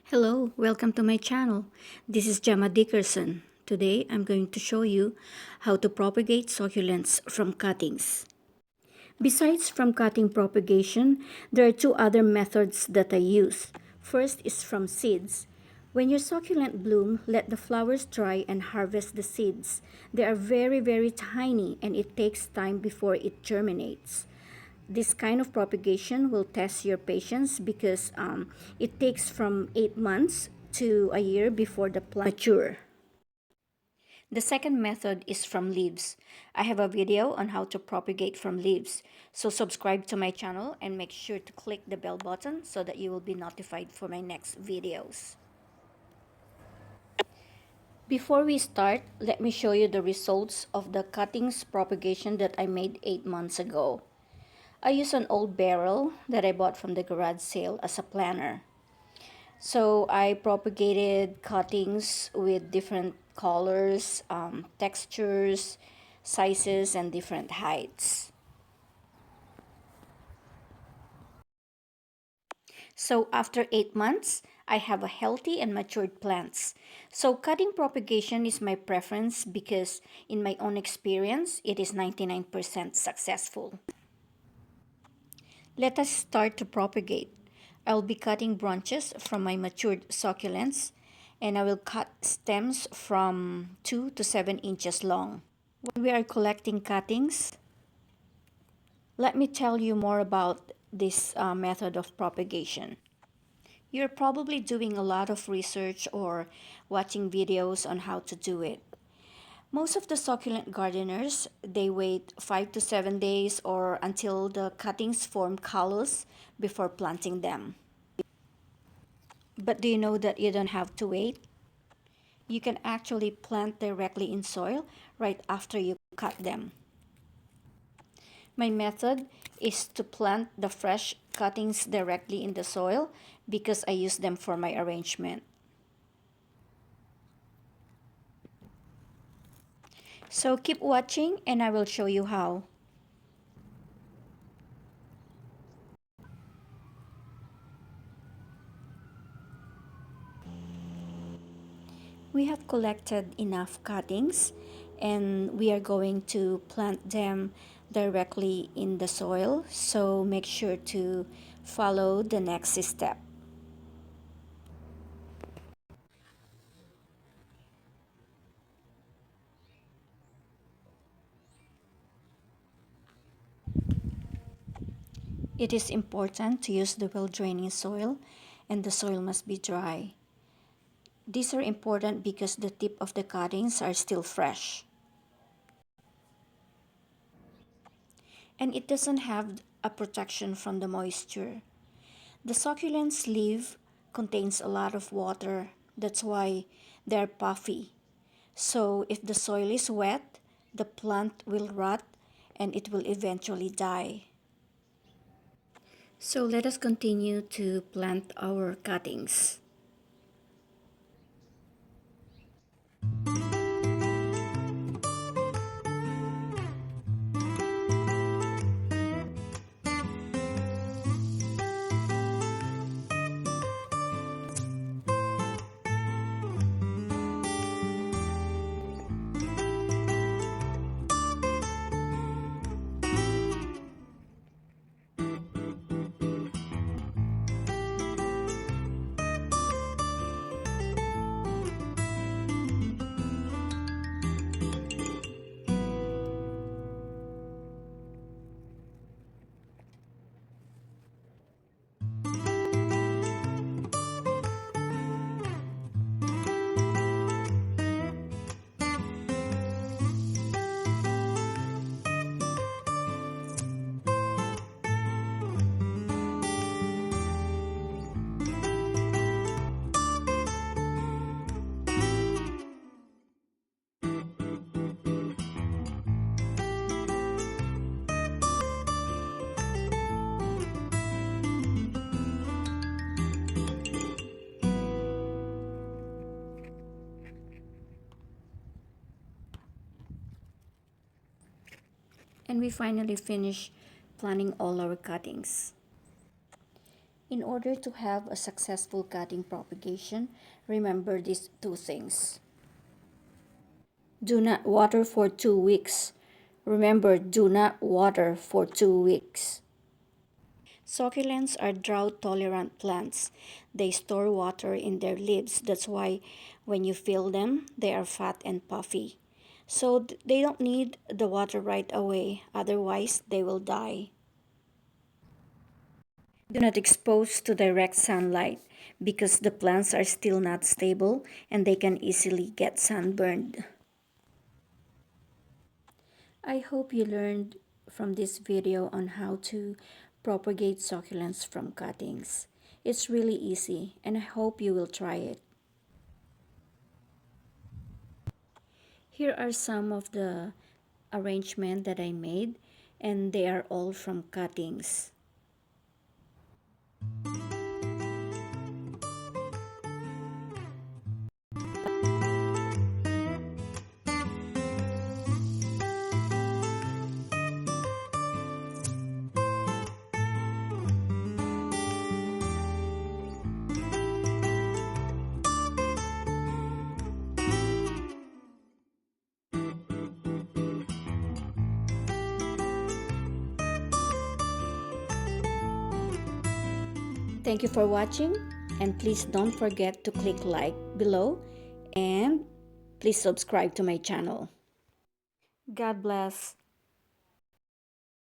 Hello, welcome to my channel. This is Gemma Dickerson. Today I'm going to show you how to propagate succulents from cuttings. Besides from cutting propagation, there are two other methods that I use. First is from seeds. When your succulent bloom, let the flowers dry and harvest the seeds. They are very tiny and it takes time before it germinates. This kind of propagation will test your patience because it takes from 8 months to a year before the plant mature. The second method is from leaves. I have a video on how to propagate from leaves. So subscribe to my channel and make sure to click the bell button so that you will be notified for my next videos. Before we start, let me show you the results of the cuttings propagation that I made 8 months ago. I use an old barrel that I bought from the garage sale as a planter. So I propagated cuttings with different colors, textures, sizes, and different heights. So after 8 months, I have a healthy and matured plants. So cutting propagation is my preference because in my own experience, it is 99% successful. Let us start to propagate. I'll be cutting branches from my matured succulents and I will cut stems from 2 to 7 inches long. When we are collecting cuttings, let me tell you more about this method of propagation. You're probably doing a lot of research or watching videos on how to do it. Most of the succulent gardeners, they wait 5 to 7 days or until the cuttings form callus before planting them. But do you know that you don't have to wait? You can actually plant directly in soil right after you cut them. My method is to plant the fresh cuttings directly in the soil because I use them for my arrangement. So keep watching and I will show you how. We have collected enough cuttings and we are going to plant them directly in the soil, so make sure to follow the next step. It is important to use the well-draining soil and the soil must be dry. These are important because the tip of the cuttings are still fresh. And it doesn't have a protection from the moisture. The succulent's leaf contains a lot of water. That's why they're puffy. So if the soil is wet, the plant will rot and it will eventually die. So let us continue to plant our cuttings. And we finally finish planting all our cuttings. In order to have a successful cutting propagation, remember these two things. Do not water for 2 weeks. Remember, do not water for 2 weeks. Succulents are drought-tolerant plants. They store water in their leaves. That's why when you fill them, they are fat and puffy. So they don't need the water right away, otherwise they will die. Do not expose to direct sunlight because the plants are still not stable and they can easily get sunburned. I hope you learned from this video on how to propagate succulents from cuttings. It's really easy and I hope you will try it. Here are some of the arrangement that I made and they are all from cuttings. Thank you for watching and please don't forget to click like below and please subscribe to my channel. God bless.